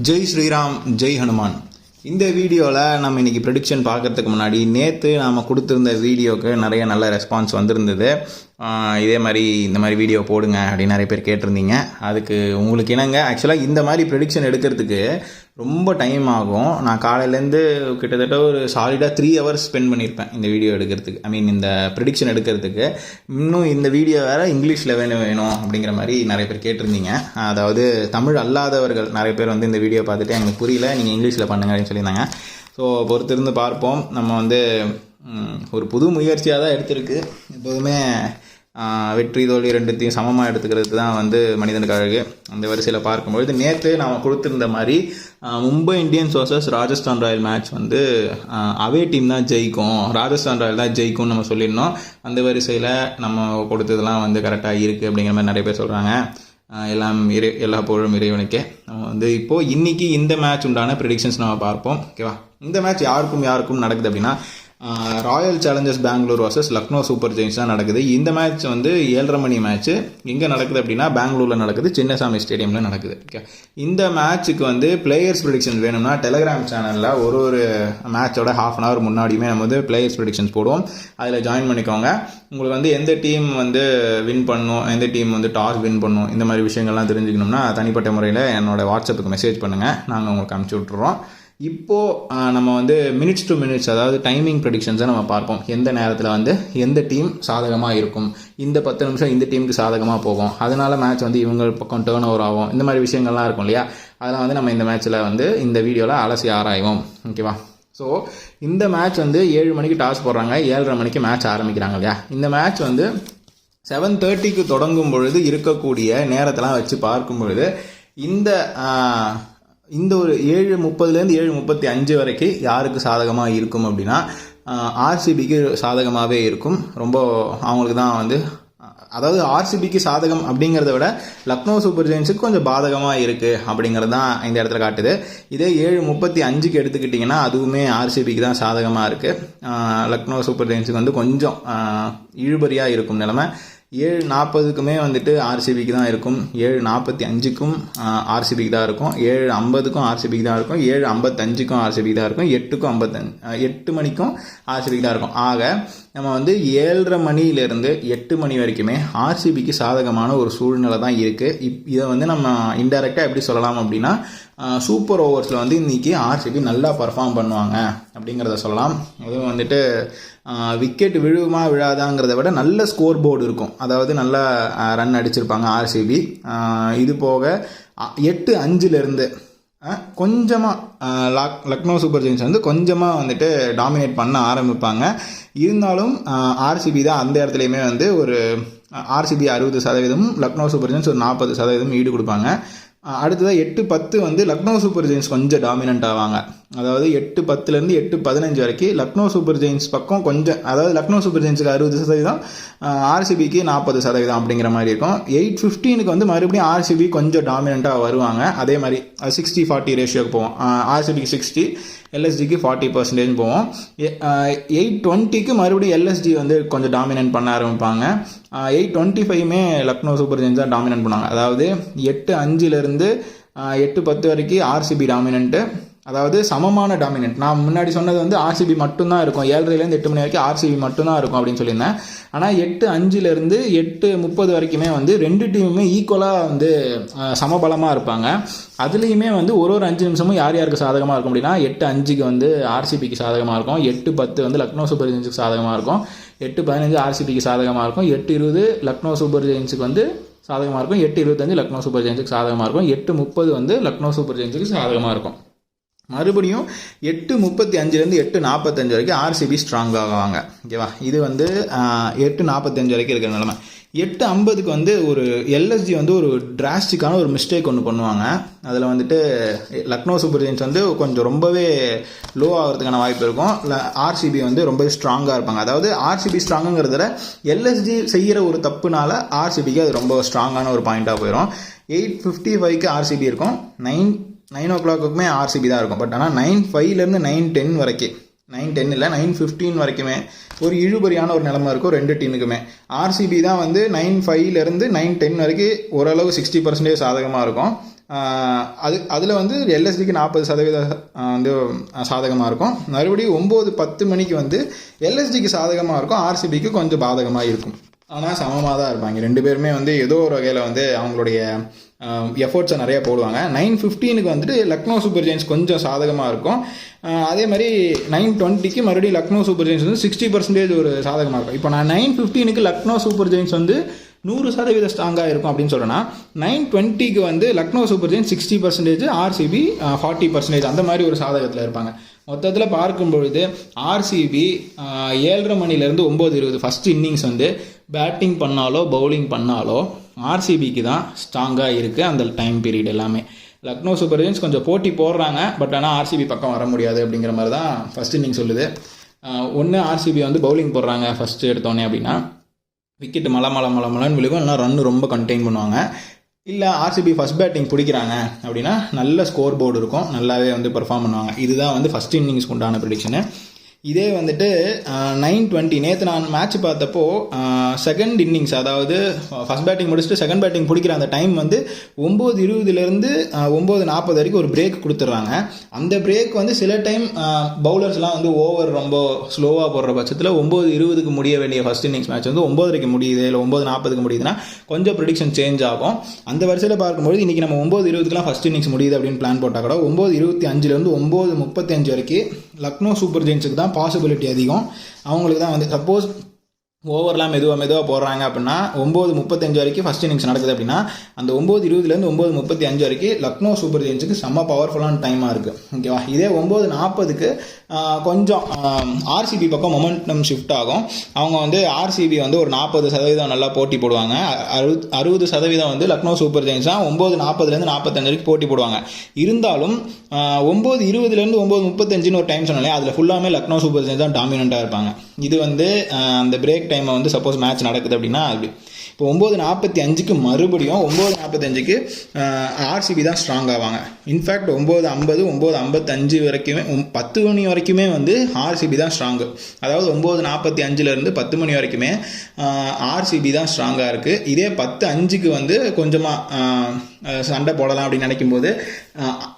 ஜெய் ஸ்ரீராம், ஜெய் ஹனுமான். இந்த வீடியோவில் நம்ம இன்றைக்கி ப்ரெடிக்ஷன் பார்க்குறதுக்கு முன்னாடி நேற்று நாம் கொடுத்துருந்த வீடியோவுக்கு நிறைய நல்ல ரெஸ்பான்ஸ் வந்திருந்தது. இதே மாதிரி இந்த மாதிரி வீடியோ போடுங்க அப்படின்னு நிறைய பேர் கேட்டிருந்தீங்க. அதுக்கு உங்களுக்கு என்னங்க, ஆக்சுவலாக இந்த மாதிரி ப்ரெடிக்ஷன் எடுக்கிறதுக்கு ரொம்ப டைம் ஆகும். நான் காலையிலேருந்து கிட்டத்தட்ட ஒரு சாலிடாக 3 hours ஸ்பெண்ட் பண்ணியிருப்பேன் இந்த வீடியோ எடுக்கிறதுக்கு. இந்த ப்ரெடிக்ஷன் எடுக்கிறதுக்கு. இன்னும் இந்த வீடியோ வேறு இங்கிலீஷில் வேணும் அப்படிங்கிற மாதிரி நிறைய பேர் கேட்டிருந்தீங்க. அதாவது தமிழ் அல்லாதவர்கள் நிறைய பேர் வந்து இந்த வீடியோ பார்த்துட்டு எனக்கு புரியல, நீங்கள் இங்கிலீஷில் பண்ணுங்க அப்படின்னு சொல்லியிருந்தாங்க. ஸோ பொறுத்திருந்து பார்ப்போம். நம்ம வந்து ஒரு புது முயற்சியாக தான் எடுத்திருக்கு. எப்போதுமே வெற்றி தோல்வி ரெண்டுத்தையும் சமமாக எடுத்துக்கிறது தான் வந்து மனிதனுக்கு அழகு. அந்த வரிசையில் பார்க்கும்பொழுது நேற்று நாம் கொடுத்துருந்த மாதிரி Mumbai Indians versus Rajasthan Royal match வந்து அவே டீம் தான் ஜெயிக்கும், ராஜஸ்தான் ராயல் தான் ஜெயிக்கும்னு நம்ம சொல்லியிருந்தோம். அந்த வரிசையில் நம்ம கொடுத்ததெல்லாம் வந்து கரெக்டாக இருக்குது அப்படிங்கிற மாதிரி நிறைய பேர் சொல்கிறாங்க. எல்லா புகழும் இறைவனுக்கே. நம்ம வந்து இப்போது இன்றைக்கி இந்த மேட்ச் உண்டான ப்ரெடிக்ஷன்ஸ் நம்ம பார்ப்போம். ஓகேவா? இந்த மேட்ச் யாருக்கும் நடக்குது அப்படின்னா Royal Challengers Bangalore versus Lucknow Super Giants தான் நடக்குது. இந்த மேட்ச் வந்து 7:30 மணி மேட்ச்சு. எங்கே நடக்குது அப்படின்னா பெங்களூரில் நடக்குது, சின்னசாமி ஸ்டேடியமில் நடக்குது. ஓகே, இந்த மேட்ச்சுக்கு வந்து பிளேயர்ஸ் ப்ரெடிக்ஷன்ஸ் வேணும்னா டெலிகிராம் சேனலில் ஒரு மேட்சோட 1/2 hour முன்னாடியுமே நம்ம வந்து பிளேயர்ஸ் ப்ரெடிக்ஷன்ஸ் போடுவோம். அதில் ஜாயின் பண்ணிக்கோங்க. உங்களுக்கு வந்து எந்த டீம் வந்து வின் பண்ணும், எந்த டீம் வந்து டாஸ் வின் பண்ணும், இந்த மாதிரி விஷயங்கள்லாம் தெரிஞ்சுக்கணும்னா தனிப்பட்ட முறையில் என்னோடய வாட்ஸ்அப்புக்கு மெசேஜ் பண்ணுங்கள், நாங்கள் உங்களுக்கு அனுப்பிச்சி விட்ருறோம். இப்போது நம்ம வந்து மினிட்ஸ் டு மினிட்ஸ், அதாவது டைமிங் ப்ரெடிக்ஷன்ஸை நம்ம பார்ப்போம். எந்த நேரத்தில் வந்து எந்த டீம் சாதகமாக இருக்கும், இந்த 10 நிமிஷம் இந்த டீமுக்கு சாதகமாக போகும், அதனால் மேட்ச் வந்து இவங்க பக்கம் டேர்ன் ஓவர் ஆகும், இந்த மாதிரி விஷயங்கள்லாம் இருக்கும் இல்லையா? அதெல்லாம் வந்து நம்ம இந்த மேட்ச்சில் வந்து இந்த வீடியோவில் அலசி ஆராய்வோம். ஓகேவா? ஸோ இந்த மேட்ச் வந்து 7 மணிக்கு டாஸ் போடுறாங்க, 7:30 மணிக்கு மேட்ச் ஆரம்பிக்கிறாங்க இல்லையா? இந்த மேட்ச் வந்து 7:30க்கு தொடங்கும் பொழுது இருக்கக்கூடிய நேரத்தெல்லாம் வச்சு பார்க்கும் பொழுது இந்த ஒரு 7:30லேருந்து 7:35 வரைக்கும் யாருக்கு சாதகமாக இருக்கும் அப்படின்னா ஆர்சிபிக்கு சாதகமாகவே இருக்கும். ரொம்ப அவங்களுக்கு தான் வந்து, அதாவது ஆர்சிபிக்கு சாதகம் அப்படிங்கிறத விட லக்னோ சூப்பர் ஜெயின்ஸுக்கு கொஞ்சம் பாதகமாக இருக்குது அப்படிங்கிறது தான் இந்த இடத்துல காட்டுது. இதே 7:35க்கு எடுத்துக்கிட்டிங்கன்னா அதுவுமே ஆர்சிபிக்கு தான் சாதகமாக இருக்குது. லக்னோ சூப்பர் ஜெயின்ஸுக்கு வந்து கொஞ்சம் இழுபறியாக இருக்கும் நிலைமை. 7:40க்குமே வந்துட்டு ஆர்சிபிக்கு தான் இருக்கும், 7:45க்கும் ஆர்சிபிக்கு தான் இருக்கும், 7:50க்கும் ஆர்சிபிக்கு தான் இருக்கும், 7:55க்கும் ஆர்சிபிக்கு தான் இருக்கும், 8 மணிக்கும் ஆர்சிபிக்கு தான் இருக்கும். ஆக நம்ம வந்து 7:30 மணியிலேருந்து 8 மணி வரைக்குமே ஆர்சிபிக்கு சாதகமான ஒரு சூழ்நிலை தான் இருக்குது. இதை வந்து நம்ம இன்டெரக்டாக எப்படி சொல்லலாம் அப்படின்னா சூப்பர் ஓவர்ஸில் வந்து இன்றைக்கி ஆர்சிபி நல்லா பர்ஃபார்ம் பண்ணுவாங்க அப்படிங்கிறத சொல்லலாம். அதுவும் வந்துட்டு விக்கெட் விழுமா விழாதாங்கிறத விட நல்ல ஸ்கோர் போர்டு இருக்கும், அதாவது நல்லா ரன் அடிச்சிருப்பாங்க ஆர்சிபி. இது போக 8-5லேருந்து கொஞ்சமாக லக்னோ சூப்பர் ஜெயின்ஸ் வந்து கொஞ்சமாக வந்துட்டு டாமினேட் பண்ண ஆரம்பிப்பாங்க. இருந்தாலும் ஆர்சிபி தான் அந்த இடத்துலையுமே வந்து ஒரு ஆர்சிபி 60%, லக்னோ சூப்பர் ஜெயின்ஸ் ஒரு 40% ஈடு கொடுப்பாங்க. அடுத்ததாக 8-10 வந்து லக்னோ சூப்பர் ஜெயின்ஸ் கொஞ்சம் டாமினன்ட் ஆவாங்க. அதாவது 8-10லேருந்து 8-15 வரைக்கும் லக்னோ சூப்பர் ஜெயின்ஸ் பக்கம் கொஞ்சம், அதாவது லக்னோ சூப்பர் ஜெயின்ஸுக்கு 60%, ஆர்சிபிக்கு 40% அப்படிங்கிற மாதிரி இருக்கும். 8-15க்கு வந்து மறுபடியும் ஆர்சிபி கொஞ்சம் டாமினண்ட்டாக வருவாங்க. அதே மாதிரி 60-40 ரேஷியோக்கு போவோம். ஆர்சிபிக்கு 60, எல்எஸ்டிக்கு 40% போவோம். 8-20க்கு மறுபடியும் எல்எஸ்டி வந்து கொஞ்சம் டாமினன்ட் பண்ண ஆரம்பிப்பாங்க. 8-25மே லக்னோ சூப்பர் ஜெயின்ஸ் தான் டாமினன்ட் பண்ணாங்க. அதாவது 8-5லேருந்து 8-10 வரைக்கும் ஆர்சிபி டாமினன்ட்டு, அதாவது சமமான டாமினன்ட். நான் முன்னாடி சொன்னது வந்து ஆர்சிபி மட்டும்தான் இருக்கும், 7:30லேருந்து 8 மணி வரைக்கும் ஆர்சிபி மட்டும்தான் இருக்கும் அப்படின்னு சொல்லியிருந்தேன். ஆனால் 8-5லேருந்து 8-30 வரைக்குமே வந்து ரெண்டு டீமுமே ஈக்குவலாக வந்து சமபலமாக இருப்பாங்க. அதுலேயுமே வந்து ஒரு 5 நிமிஷமும் யாருக்கு சாதகமாக இருக்கும் அப்படின்னா 8-5க்கு வந்து ஆர்சிபிக்கு சாதகமாக இருக்கும், 8-10 வந்து லக்னோ சூப்பர் ஜெயின்ஸுக்கு சாதகமாக இருக்கும், 8-15 ஆர்சிபிக்கு சாதகமாக இருக்கும், 8-20 லக்னோ சூப்பர் ஜெயின்ஸுக்கு வந்து சாதகமாக இருக்கும், 8-25 லக்னோ சூப்பர் ஜெயின்ஸுக்கு சாதகமாக இருக்கும், 8-30 வந்து லக்னோ சூப்பர் ஜெயின்ஸுக்கு சாதகமாக இருக்கும். மறுபடியும் 8:35லேருந்து 8:45 வரைக்கும் ஆர்சிபி ஸ்ட்ராங் ஆகுவாங்க. ஓகேவா? இது வந்து 8:45 வரைக்கும் இருக்கிற நிலைமை. 8:50க்கு வந்து ஒரு எல்எஸ்ஜி வந்து ஒரு டிராஸ்டிக்கான ஒரு மிஸ்டேக் ஒன்று பண்ணுவாங்க. அதில் வந்துட்டு லக்னோ சூப்பர் ஜெயின்ஸ் வந்து கொஞ்சம் ரொம்பவே லோ ஆகிறதுக்கான வாய்ப்பு இருக்கும். ஆர்சிபி வந்து ரொம்ப ஸ்ட்ராங்காக இருப்பாங்க. அதாவது ஆர்சிபி ஸ்ட்ராங்குங்கிறதுல எல்எஸ்ஜி செய்கிற ஒரு தப்புனால ஆர்சிபிக்கு அது ரொம்ப ஸ்ட்ராங்கான ஒரு பாயிண்ட்டாக போயிடும். 8:55க்கு ஆர்சிபி இருக்கும், 9 o'clockக்குமே ஆர்சிபி தான் இருக்கும். பட் ஆனால் 9:05லேருந்து 9:10 வரைக்கும், 9:10 இல்லை 9:15 வரைக்குமே ஒரு இழுபறியான ஒரு நிலைமை இருக்கும் ரெண்டு டீமுக்குமே. ஆர்சிபி தான் வந்து 9:05லேருந்து 9:10 வரைக்கும் ஓரளவு 60% சாதகமாக இருக்கும். அதில் வந்து எல்எஸ்டிக்கு 40% வந்து சாதகமாக இருக்கும். மறுபடியும் 9-10 மணிக்கு வந்து எல்எஸ்டிக்கு சாதகமாக இருக்கும், ஆர்சிபிக்கு கொஞ்சம் பாதகமாக இருக்கும். ஆனால் சமமாக தான் இருப்பாங்க. 2 பேருமே வந்து ஏதோ ஒரு வகையில் வந்து அவங்களுடைய எஃபோர்ட்ஸை நிறையா போடுவாங்க. 9:15 வந்துட்டு லக்னோ சூப்பர் ஜெயின்ஸ் கொஞ்சம் சாதகமாக இருக்கும். அதே மாதிரி 9:20 மறுபடியும் லக்னோ சூப்பர் ஜெயின்ஸ் வந்து 60% ஒரு சாதகமாக இருக்கும். இப்போ நான் 9:15 லக்னோ சூப்பர் ஜெயின்ஸ் வந்து 100% ஸ்ட்ராங்காக இருக்கும் அப்படின்னு சொல்கிறேன்னா, 9:20 வந்து லக்னோ சூப்பர் ஜெயின்ஸ் 60%, ஆர்சிபி 40% அந்த மாதிரி ஒரு சாதகத்தில் இருப்பாங்க. மொத்தத்தில் பார்க்கும்பொழுது ஆர்சிபி 7:30 மணிலேருந்து 9:20 ஃபஸ்ட் இன்னிங்ஸ் வந்து பேட்டிங் பண்ணாலோ பவுலிங் பண்ணாலோ ஆர்சிபிக்கு தான் ஸ்ட்ராங்காக இருக்குது அந்த டைம் பீரியட் எல்லாமே. லக்னோ சூப்பர் ஜெயின்ஸ் கொஞ்சம் போட்டி போடுறாங்க, பட் ஆனால் ஆர்சிபி பக்கம் வர முடியாது அப்படிங்கிற மாதிரி தான் ஃபஸ்ட் இன்னிங் சொல்லுது. ஒன்று ஆர்சிபி வந்து பவுலிங் போடுறாங்க ஃபஸ்ட்டு எடுத்தோன்னே அப்படின்னா விக்கெட்டு மலன்னு விழுகும், இல்லைனா ரன் ரொம்ப கண்டெயின் பண்ணுவாங்க. இல்லை ஆர்சிபி ஃபஸ்ட் பேட்டிங் பிடிக்கிறாங்க அப்படின்னா நல்ல ஸ்கோர் போர்டு இருக்கும், நல்லாவே வந்து பெர்ஃபார்ம் பண்ணுவாங்க. இதுதான் வந்து ஃபஸ்ட் இன்னிங்ஸ்க்கு உண்டான ப்ரெடிக்ஷனு. இதே வந்துட்டு 9:20 நேற்று நான் மேட்ச் பார்த்தப்போ செகண்ட் இன்னிங்ஸ், அதாவது ஃபஸ்ட் பேட்டிங் முடிச்சுட்டு செகண்ட் பேட்டிங் பிடிக்கிற அந்த டைம் வந்து 9:20 9:40 வரைக்கும் ஒரு பிரேக் கொடுத்துட்றாங்க. அந்த பிரேக் வந்து சில டைம் பவுலர்ஸ்லாம் வந்து ஓவர் ரொம்ப ஸ்லோவாக போடுற பட்சத்தில் 9:20 முடிய வேண்டிய ஃபஸ்ட் இன்னிங்ஸ் மேட்ச் வந்து 9:30 முடியுது, இல்லை 9:40 முடியுதுன்னா கொஞ்சம் ப்ரெடிக்ஷன் சேஞ்ச் ஆகும். அந்த வரிசையில் பார்க்கும்போது இன்றைக்கி நம்ம 9:20 ஃபஸ்ட் இன்னிங்ஸ் முடியுது அப்படின்னு பிளான் போட்டால் கூட 9:25 9:35 வரைக்கும் லக்னோ சூப்பர் ஜெயின்ஸுக்கு தான் பாசிபிலிட்டி அதிகம். அவங்களுக்கு தான் வந்து சப்போஸ் ஓவர்லாம் மெதுவாக போடுறாங்க அப்படின்னா 9:35 வரைக்கும் ஃபஸ்ட் இன்னிங்ஸ் நடக்குது அப்படின்னா அந்த 9:20 9:35 வரைக்கும் லக்னோ சூப்பர் ஜெயின்ஸுக்கு செம்ம பவர்ஃபுல்லான டைமாக இருக்குது. ஓகேவா? இதே 9:40 கொஞ்சம் ஆர்சிபி பக்கம் மொமெண்டம் ஷிஃப்ட் ஆகும். அவங்க வந்து ஆர்சிபி வந்து ஒரு 40% நல்லா போட்டி போடுவாங்க, 60% வந்து லக்னோ சூப்பர் ஜெயின்ஸ் தான் 9:40 45 வரைக்கும் போட்டி போடுவாங்க. இருந்தாலும் 9:20 9:35 ஒரு டைம் சொன்னாலே அதில் ஃபுல்லாமே லக்னோ சூப்பர் ஜெயின்ஸ் தான் டாமினண்ட்டாக இருப்பாங்க. இது வந்து அந்த பிரேக் டைமை வந்து சப்போஸ் மேட்ச் நடக்குது அப்படின்னா அப்படி இப்போ 9:45 மறுபடியும் 9:45 ஆர்சிபி தான் ஸ்ட்ராங் ஆவாங்க. இன்ஃபேக்ட் 9:50 9:55 வரைக்குமே 10 மணி வரைக்குமே வந்து ஆர்சிபி தான் ஸ்ட்ராங்கு. அதாவது 9:45 10 மணி வரைக்குமே ஆர்சிபி தான் ஸ்ட்ராங்காக இருக்குது. இதே 10:05 வந்து கொஞ்சமாக சண்டை போடலாம் அப்படின்னு நினைக்கும்போது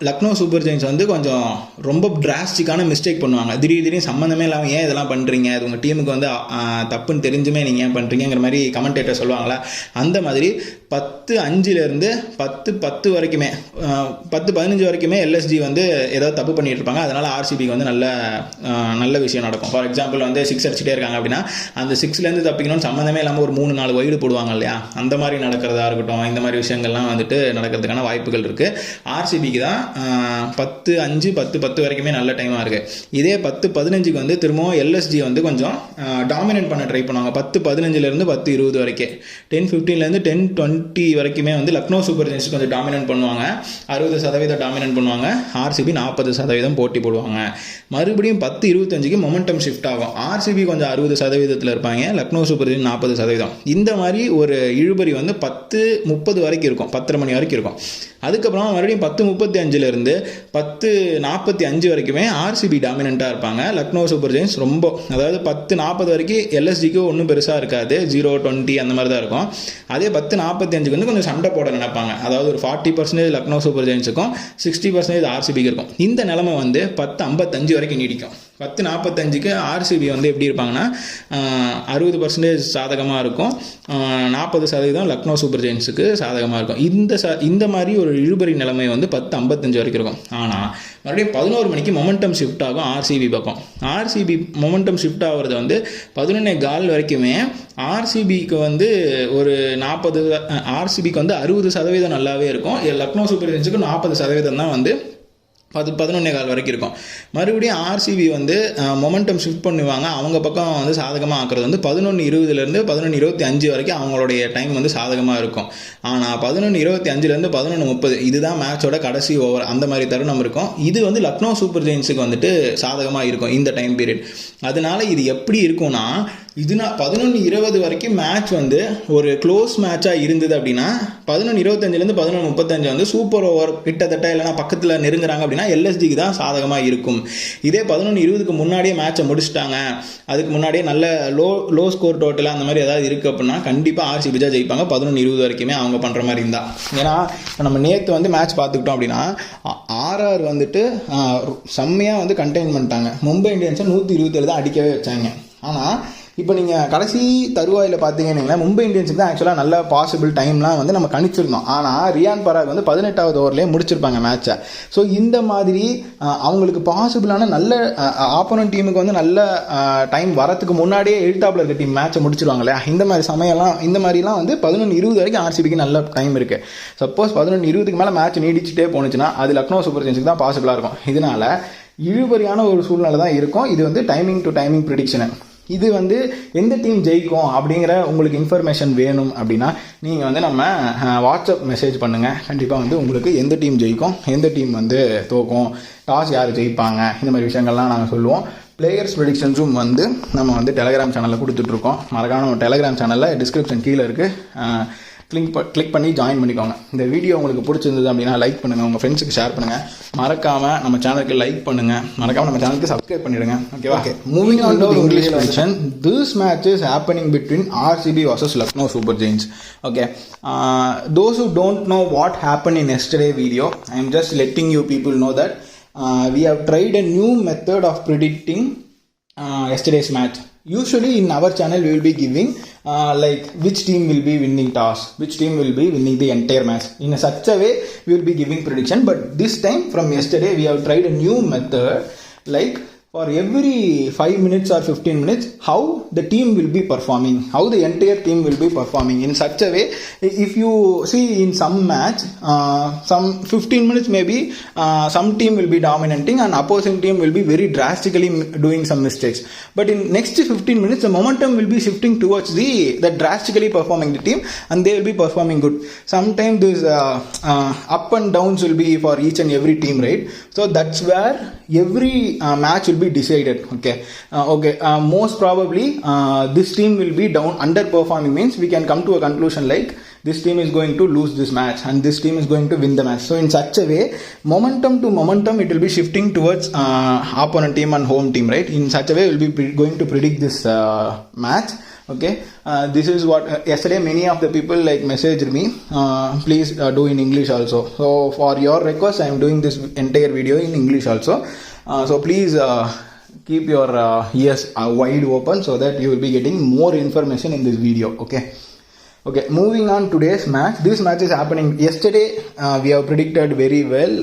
லக்னோ சூப்பர் ஜெயின்ஸ் வந்து கொஞ்சம் ரொம்ப டிராஸ்டிக்கான மிஸ்டேக் பண்ணுவாங்க. திடீர்னு சம்மந்தமே இல்லாமல் ஏன் இதெல்லாம் பண்ணுறீங்க, அது உங்கள் டீமுக்கு வந்து தப்புன்னு தெரிஞ்சுமே நீங்கள் ஏன் பண்ணுறீங்கிற மாதிரி கமெண்டேட்டர் சொல்லுவாங்களா, அந்த மாதிரி 10:05 10:10 வரைக்குமே 10:15 வரைக்குமே எல்எஸ்டி வந்து ஏதாவது தப்பு பண்ணிட்டு இருப்பாங்க. அதனால் ஆர்சிபிக்கு வந்து நல்ல விஷயம் நடக்கும். ஃபார் எக்ஸாம்பிள் வந்து 6 அடிச்சுட்டே இருக்காங்க அப்படின்னா அந்த 6லேருந்து தப்பிக்கணும்னு சம்மந்தமே இல்லாமல் ஒரு 3-4 வைடு போடுவாங்க இல்லையா, அந்த மாதிரி நடக்கிறதா இருக்கட்டும். இந்த மாதிரி விஷயங்கள்லாம் வந்துட்டு நடக்கிறதுக்கான வாய்ப்புகள் இருக்குது. ஆர்சிபிக்கு தான் 10:05 10:10 வரைக்குமே நல்ல டைமாக இருக்குது. இதே 10:15 வந்து திரும்பவும் எல்எஸ்டி வந்து கொஞ்சம் டாமினேட் பண்ண ட்ரை பண்ணுவாங்க. 10:15 10:20 வரைக்கும் 10:15 10:20 வரைக்குமே வந்து லக்னோ சூப்பர் ஜெயின்ஸ் கொஞ்சம் டாமினேட் பண்ணுவாங்க, 60% டாமினேட் பண்ணுவாங்க. ஆர்சிபி 40% போட்டி போடுவாங்க. மறுபடியும் 10:25 மொமெண்டம் ஷிஃப்ட் ஆகும். ஆர்சிபி கொஞ்சம் 60% இருப்பாங்க, லக்னோ சூப்பர் ஜெயின்ஸ் 40%. இந்த மாதிரி ஒரு இழுபறி வந்து 10:30 வரைக்கும் இருக்கும், 10:30 மணி வரைக்கும் இருக்கும். அதுக்கப்புறம் மறுபடியும் 10:35 10:45 வரைக்குமே ஆர்சிபி டாமினண்ட்டாக இருப்பாங்க. லக்னோ சூப்பர் ஜெயின்ஸ் ரொம்ப, அதாவது 10:40 வரைக்கும் எல்எஸ்டிக்கு ஒன்றும் பெருசாக இருக்காது, 0-20 அந்த மாதிரி தான் இருக்கும். அதே 10:45 வந்து கொஞ்சம் சண்டை போட நினைப்பாங்க. அதாவது ஒரு 40% லக்னோ சூப்பர் ஜெயின்ஸுக்கும் 60% ஆர்சிபிக்கு இருக்கும். இந்த நிலைமை வந்து 10:55 வரைக்கும் நீடிக்கும். 10:45 ஆர்சிபி வந்து எப்படி இருப்பாங்கன்னா 60% சாதகமாக இருக்கும், 40% லக்னோ சூப்பர் ஜெயின்ஸுக்கு சாதகமாக இருக்கும். இந்த மாதிரி ஒரு இழுபறி நிலைமை வந்து 10:55 வரைக்கும் இருக்கும். ஆனால் மறுபடியும் 11 மணிக்கு மொமெண்டம் ஷிஃப்ட் ஆகும் ஆர்சிபி பக்கம். ஆர்சிபி மொமெண்டம் ஷிஃப்ட் ஆகிறது வந்து 11:15 வரைக்குமே ஆர்சிபிக்கு வந்து ஒரு 40, ஆர்சிபிக்கு வந்து 60% நல்லாவே இருக்கும். லக்னோ சூப்பர் ஜெயின்ஸுக்கு 40% தான் வந்து 11:15 வரைக்கும் இருக்கும். மறுபடியும் ஆர்சிபி வந்து மொமெண்டம் ஷிஃப்ட் பண்ணுவாங்க, அவங்க பக்கம் வந்து சாதகமாக ஆக்குறது வந்து 11:20 11:25 வரைக்கும் அவங்களுடைய டைம் வந்து சாதகமாக இருக்கும். ஆனால் 11:25 11:30 இதுதான் மேட்சோட கடைசி ஓவர், அந்த மாதிரி தருணம் இருக்கும். இது வந்து லக்னோ சூப்பர் ஜெயின்ஸுக்கு வந்துட்டு சாதகமாக இருக்கும் இந்த டைம் பீரியட். அதனால இது எப்படி இருக்கும்னா, இதுனா 11:20 வரைக்கும் மேட்ச் வந்து ஒரு க்ளோஸ் மேட்சாக இருந்தது அப்படின்னா 11:25 11:35 வந்து சூப்பர் ஓவர் கிட்டத்தட்ட இல்லைனா பக்கத்தில் நெருங்குறாங்க அப்படின்னா எல்எஸ்டிக்கு தான் சாதகமாக இருக்கும். இதே 11:20க்கு முன்னாடியே மேட்சை முடிச்சுட்டாங்க, அதுக்கு முன்னாடியே நல்ல லோ ஸ்கோர் டோட்டலாக அந்த மாதிரி ஏதாவது இருக்குது அப்படின்னா கண்டிப்பாக ஆர்சிபி தான் ஜெயிப்பாங்க 11:20 வரைக்குமே அவங்க பண்ணுற மாதிரி இருந்தால். ஏன்னா நம்ம நேற்று வந்து மேட்ச் பார்த்துக்கிட்டோம் அப்படின்னா ஆர்ஆர் வந்துட்டு செம்மையாக வந்து கண்டெயின் பண்ணிட்டாங்க. மும்பை இந்தியன்ஸை 127 தான் அடிக்கவே வச்சாங்க. ஆனால் இப்போ நீங்கள் கடைசி தருவாயில் பார்த்தீங்கன்னா மும்பை இந்தியன்ஸுக்கு தான் ஆக்சுவலாக நல்ல பாசிபிள் டைம்லாம் வந்து நம்ம கணிச்சிருந்தோம். ஆனால் ரியான் பராக் வந்து 18வது ஓவர்லேயே முடிச்சிருப்பாங்க மேட்சை. ஸோ இந்த மாதிரி அவங்களுக்கு பாசிபிளான நல்ல ஆப்போனன்ட் டீமுக்கு வந்து நல்ல டைம் வரத்துக்கு முன்னாடியே எழுத்தாப்பில் இருக்க டீம் மேட்சை முடிச்சிருவாங்க இல்லையா. இந்த மாதிரி சமயம்லாம் இந்த மாதிரிலாம் வந்து 11:20 வரைக்கும் ஆர்சிபிக்கு நல்ல டைம் இருக்குது. சப்போஸ் 11:20க்கு மேலே மேட்ச் நீடிச்சுட்டே போணுச்சுன்னா அது லக்னோ சூப்பர் ஜெயின்ஸுக்கு தான் பாசிபிளாக இருக்கும். இதனால் இழுபறியான ஒரு சூழ்நிலை தான் இருக்கும். இது வந்து டைமிங் டு டைமிங் ப்ரிடிக்ஷனு. இது வந்து எந்த டீம் ஜெயிக்கும் அப்படிங்கிற உங்களுக்கு இன்ஃபர்மேஷன் வேணும் அப்படின்னா நீங்கள் வந்து நம்ம வாட்ஸ்அப் மெசேஜ் பண்ணுங்கள். கண்டிப்பாக வந்து உங்களுக்கு எந்த டீம் ஜெயிக்கும், எந்த டீம் வந்து தோக்கும், டாஸ் யார் ஜெயிப்பாங்க, இந்த மாதிரி விஷயங்கள்லாம் நாங்கள் சொல்லுவோம். பிளேயர்ஸ் ப்ரெடிக்ஷன்ஸும் வந்து நம்ம வந்து டெலகிராம் சேனலில் கொடுத்துட்ருக்கோம். மறக்காம நம்ம டெலகிராம் சேனலில் டிஸ்கிரிப்ஷன் கீழே இருக்குது, கிளிக் பண்ணி ஜாயின் பண்ணிக்கோங்க. இந்த வீடியோ உங்களுக்கு பிடிச்சிருந்தது அப்படின்னா லைக் பண்ணுங்கள், உங்கள் ஃப்ரெண்ட்ஸுக்கு ஷேர் பண்ணுங்கள். மறக்காமல் நம்ம சேனலுக்கு லைக் பண்ணுங்கள், மறக்காமல் நம்ம சேனலுக்கு சப்ஸ்கிரைப் பண்ணிடுங்க. ஓகேவா? Moving on to English prediction. This match is happening between RCB versus Lucknow Super Giants. Okay. Those who don't know what happened in yesterday video, I am just letting you people know that we have tried a new method of predicting yesterday's match. Usually in our channel we will be giving like which team will be winning toss, which team will be winning the entire match. In such a way we will be giving prediction, but this time from yesterday we have tried a new method, like for every 5 minutes or 15 minutes how the team will be performing, how the entire team will be performing. In such a way, if you see in some match some 15 minutes maybe some team will be dominating and opposing team will be very drastically doing some mistakes, but in next 15 minutes the momentum will be shifting towards the drastically performing the team and they will be performing good. Sometimes this up and downs will be for each and every team, right? So that's where every match will be decided. Most probably this team will be down, underperforming means we can come to a conclusion like this team is going to lose this match and this team is going to win the match. So in such a way, momentum to momentum it will be shifting towards opponent team and home team, right? In such a way we will be going to predict this match. Okay, this is what yesterday many of the people like messaged me, please do in English also. So for your request I am doing this entire video in English also. So please keep your ears wide open so that you will be getting more information in this video. Okay, moving on today's match. This match is happening yesterday. We have predicted very well.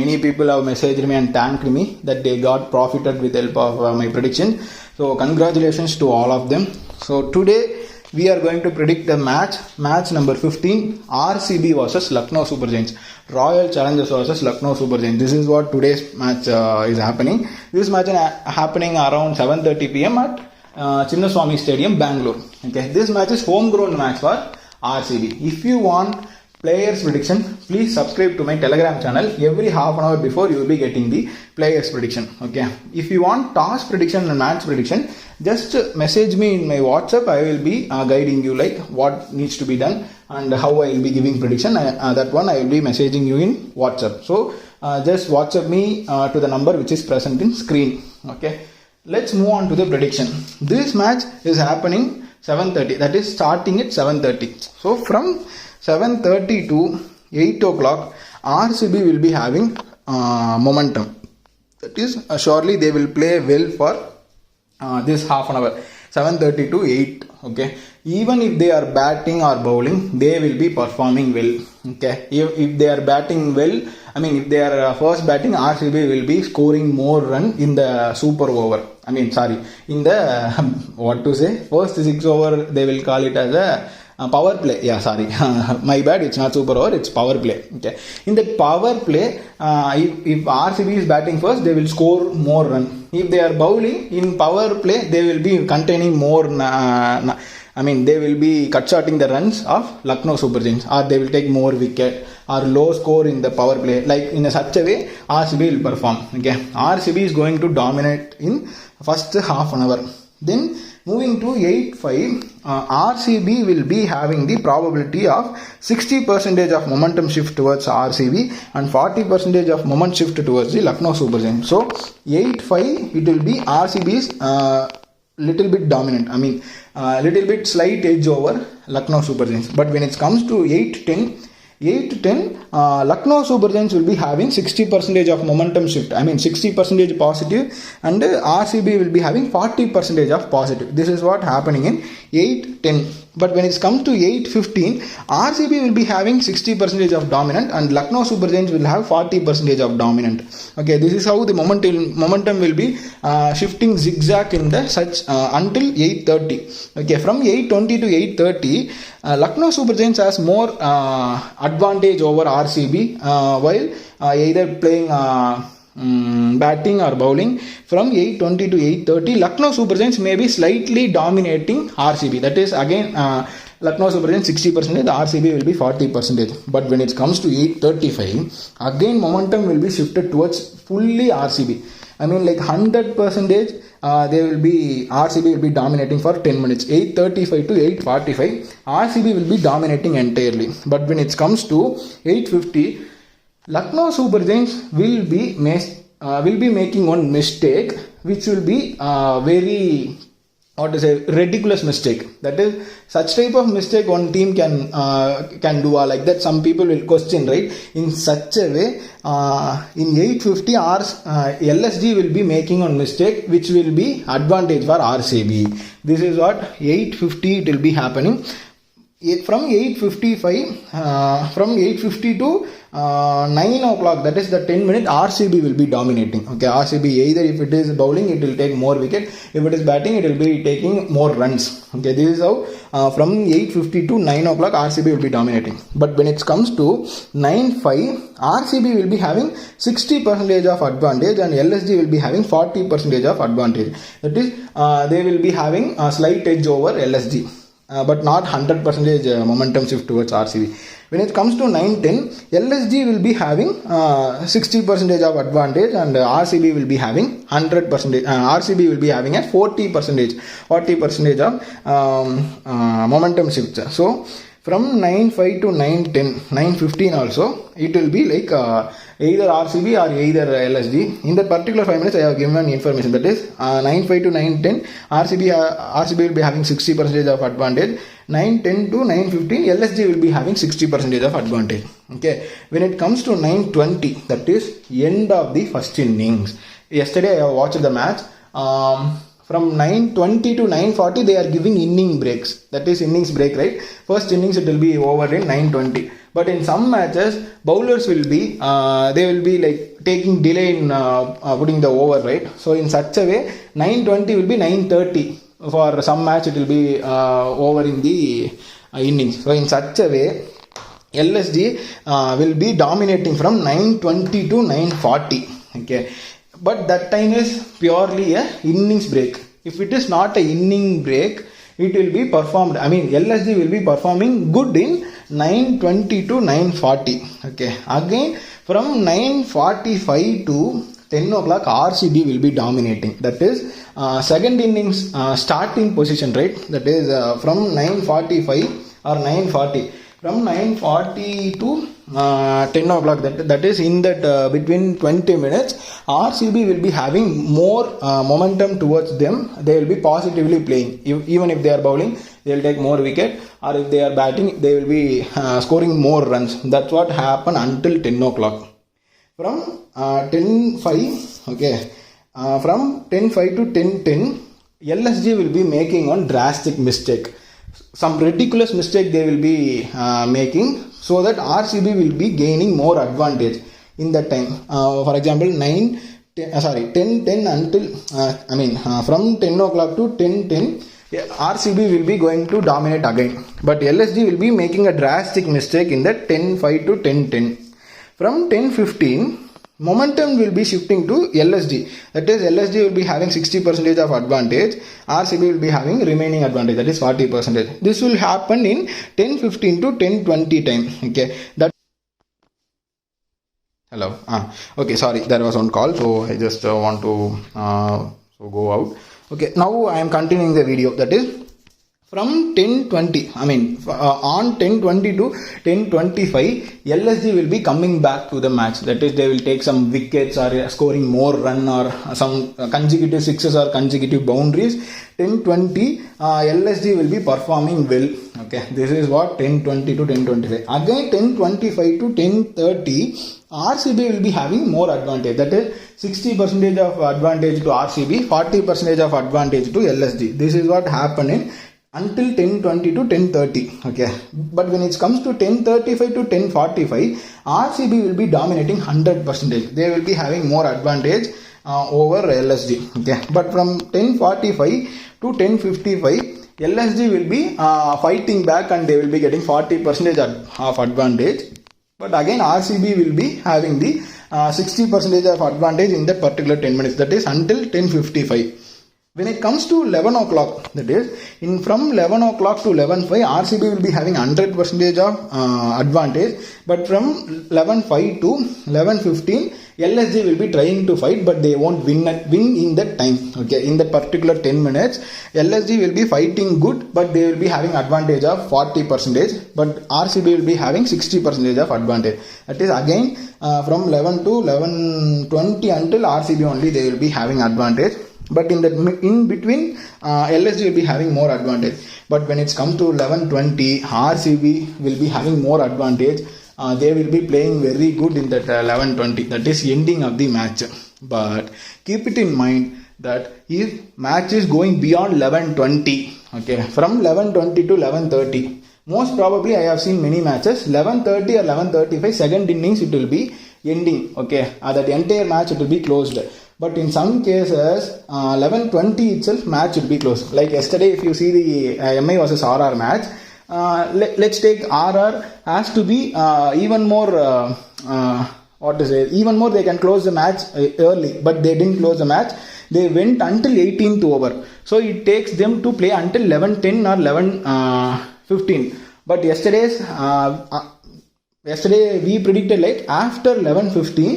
Many people have messaged me and thanked me that they got profited with the help of my prediction. So congratulations to all of them. So today we are going to predict the match number 15, RCB versus Lucknow Super Giants, Royal Challengers versus Lucknow Super Giants. This is what today's match is happening. This match is happening around 7:30 p.m. at Chinnaswamy Stadium, Bangalore. Okay, this match is homegrown match for RCB. If you want players prediction, please subscribe to my Telegram channel. Every half an hour before you will be getting the players prediction. Okay, if you want toss prediction and match prediction, just message me in my WhatsApp. I will be guiding you like what needs to be done and how I will be giving prediction. That one I will be messaging you in WhatsApp. So just WhatsApp me to the number which is present in screen. Okay, let's move on to the prediction. This match is happening 7:30, that is starting at 7:30. So from 7:30 to 8 o'clock RCB will be having momentum. That is surely they will play well for this half an hour, 7:30 to 8. Okay, even if they are batting or bowling they will be performing well. Okay, if they are batting well, I mean if they are first batting, RCB will be scoring more run in the super over, in the what to say, first 6 over they will call it as a power play. My bad, it's not super over, it's power play. Okay, in the power play if RCB is batting first they will score more run. If they are bowling in power play they will be containing more they will be cut-shorting the runs of Lucknow Super Giants, or they will take more wicket or low score in the power play. Like in such a way RCB will perform. Okay, RCB is going to dominate in first half an hour. Then Moving to 8-5, RCB will be having the probability of 60% of momentum shift towards RCB and 40% of moment shift towards the Lucknow Super Giants. So 8-5, it will be RCB's little bit dominant. I mean, little bit slight edge over Lucknow Super Giants. But when it comes to 8-10, Lucknow Super Giants will be having 60% of momentum shift. I mean 60% positive, and RCB will be having 40% of positive. This is what happening in 8-10. But when it comes to 8-15, RCB will be having 60% of dominant and Lucknow Super Giants will have 40% of dominant. Okay, this is how the momentum will be shifting zigzag in the such until 8:30. Okay, from 8:20 to 8:30, Lucknow Super Giants has more advantage over RCB while either playing batting or bowling. From 8:20 to 8:30, Lucknow Super Giants may be slightly dominating RCB. That is again Lucknow Super Giants 60%, the RCB will be 40%. But when it comes to 8:35, again momentum will be shifted towards fully RCB. I mean like 100%, they will be RCB will be dominating for 10 minutes. 8:35 to 8:45, RCB will be dominating entirely. But when it comes to 8:50, Lucknow Super Giants will be making one mistake, which will be very ridiculous mistake. That is such type of mistake one team can do, or like that some people will question, right? In such a way, in 8:50 hours, LSG will be making one mistake which will be advantage for RCB. This is what 8:50 it will be happening. From 8:50 to 9 o'clock, that is the 10 minute, RCB will be dominating. Okay, RCB either if it is bowling it will take more wicket, if it is batting it will be taking more runs. Okay, this is how from 8:50 to 9 o'clock RCB will be dominating. But when it comes to 9-5, RCB will be having 60% of advantage and LSG will be having 40% of advantage. That is they will be having a slight edge over LSG. But not 100% momentum shift towards RCB. When it comes to 9-10, LSG will be having 60% of advantage and RCB will be having 100%. RCB will be having a 40% of momentum shift. So from 9-5 to 9-10, 9-15 also, it will be like either RCB or either LSG. In that particular 5 minutes, I have given information. That is 9-5 to 9-10, RCB will be having 60% of advantage. 9-10 to 9-15, LSG will be having 60% of advantage. Okay. When it comes to 9-20, that is end of the first innings. Yesterday I have watched the match. From 9:20 to 9:40, they are giving inning breaks. That is innings break, right? First innings it will be over in 9:20. But in some matches, bowlers will be, they will be like taking delay in putting the over, right? So in such a way, 9:20 will be 9:30. For some match, it will be over in the innings. So in such a way, LSG will be dominating from 9:20 to 9:40. Okay. But that time is purely a innings break. If it is not a inning break, it will be performed. I mean, LSG will be performing good in 9:20 to 9:40. Okay. Again, from 9:45 to 10 o'clock, RCB will be dominating. That is second innings starting position, right? That is from 9:45 or 9:40. From 9:40 to 10 o'clock, that is in that between 20 minutes, RCB will be having more momentum towards them. They will be positively playing. Even if they are bowling, they will take more wicket, or if they are batting, they will be scoring more runs. That's what happened until 10 o'clock. From 10:05, okay, from 10:05 to 10:10, LSG will be making one drastic mistake. Some ridiculous mistake they will be making, so that RCB will be gaining more advantage in that time. For example, 10:10 until from 10 o'clock to 10:10, RCB will be going to dominate again. But LSG will be making a drastic mistake in that 10:05 to 10:10. From 10:15, momentum will be shifting to LSG. That is, LSG will be having 60% of advantage. RCB will be having remaining advantage. That is 40%. This will happen in 10:15 to 10:20 time. Okay. Hello. Okay. Sorry, there was one call, so I just want to go out. Okay, now I am continuing the video. That is from 10:20, on 10:20 to 10:25, LSG will be coming back to the match. That is, they will take some wickets or scoring more run or some consecutive sixes or consecutive boundaries. 10:20, LSG will be performing well. Okay, this is what 10:20 to 10:25. Again 10:25 to 10:30, RCB will be having more advantage. That is 60% of advantage to RCB, 40% of advantage to LSG. This is what happening until 10:20 to 10:30. Okay, but when it comes to 10:35 to 10:45, RCB will be dominating 100%. They will be having more advantage over LSG. Okay, but from 10:45 to 10:55, LSG will be fighting back and they will be getting 40% of advantage. But again RCB will be having the 60% of advantage in that particular 10 minutes. That is until 10:55. When it comes to 11 o'clock, that is, from 11 o'clock to 11:05, RCB will be having 100% of advantage. But from 11:05 to 11:15, LSG will be trying to fight, but they won't win in that time. Okay, in that particular 10 minutes, LSG will be fighting good, but they will be having advantage of 40%, but RCB will be having 60% of advantage. That is again from 11 to 11:20 until RCB only they will be having advantage. But in between, LSG will be having more advantage. But when it's come to 11:20, RCB will be having more advantage. They will be playing very good in that 11:20. That is ending of the match. But keep it in mind that if match is going beyond 11:20, okay, from 11:20 to 11:30, most probably I have seen many matches 11:30 or 11:35 second innings it will be ending. Okay, that entire match it will be closed. But in some cases, 11:20 itself match will be closed. Like yesterday, if you see the MI versus RR match, let's take RR has to be even more, even more they can close the match early, but they didn't close the match. They went until 18th over. So it takes them to play until 11:10 or 11:15. But yesterday we predicted like after 11:15,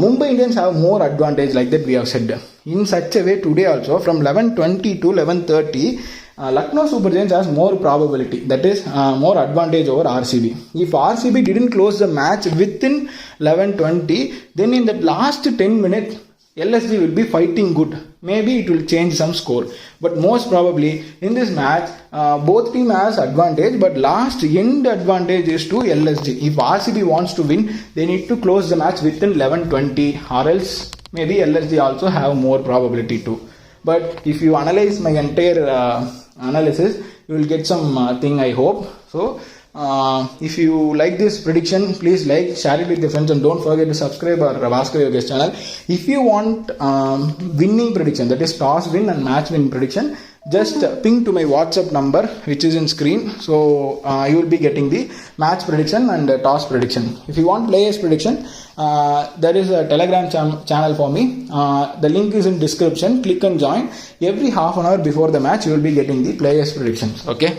Mumbai Indians have more advantage, like that we have said. In such a way today also from 11:20 to 11:30, Lucknow Super Giants has more probability, that is more advantage over RCB. If RCB didn't close the match within 11:20, then in the last 10 minutes LSG will be fighting good. Maybe it will change some score. But most probably in this match, both team has advantage, but last end advantage is to LSG. If RCB wants to win, they need to close the match within 11:20, or else maybe LSG also have more probability too. But if you analyze my entire analysis, you will get some thing, I hope. So if you like this prediction, please like, share it with your friends, and don't forget to subscribe our Bhaskar Yogesh channel. If you want winning prediction, that is toss win and match win prediction, just ping to my WhatsApp number which is in screen. So you will be getting the match prediction and toss prediction. If you want players prediction, there is a Telegram channel for me. The link is in description. Click and join. Every half an hour before the match you will be getting the players predictions. Okay.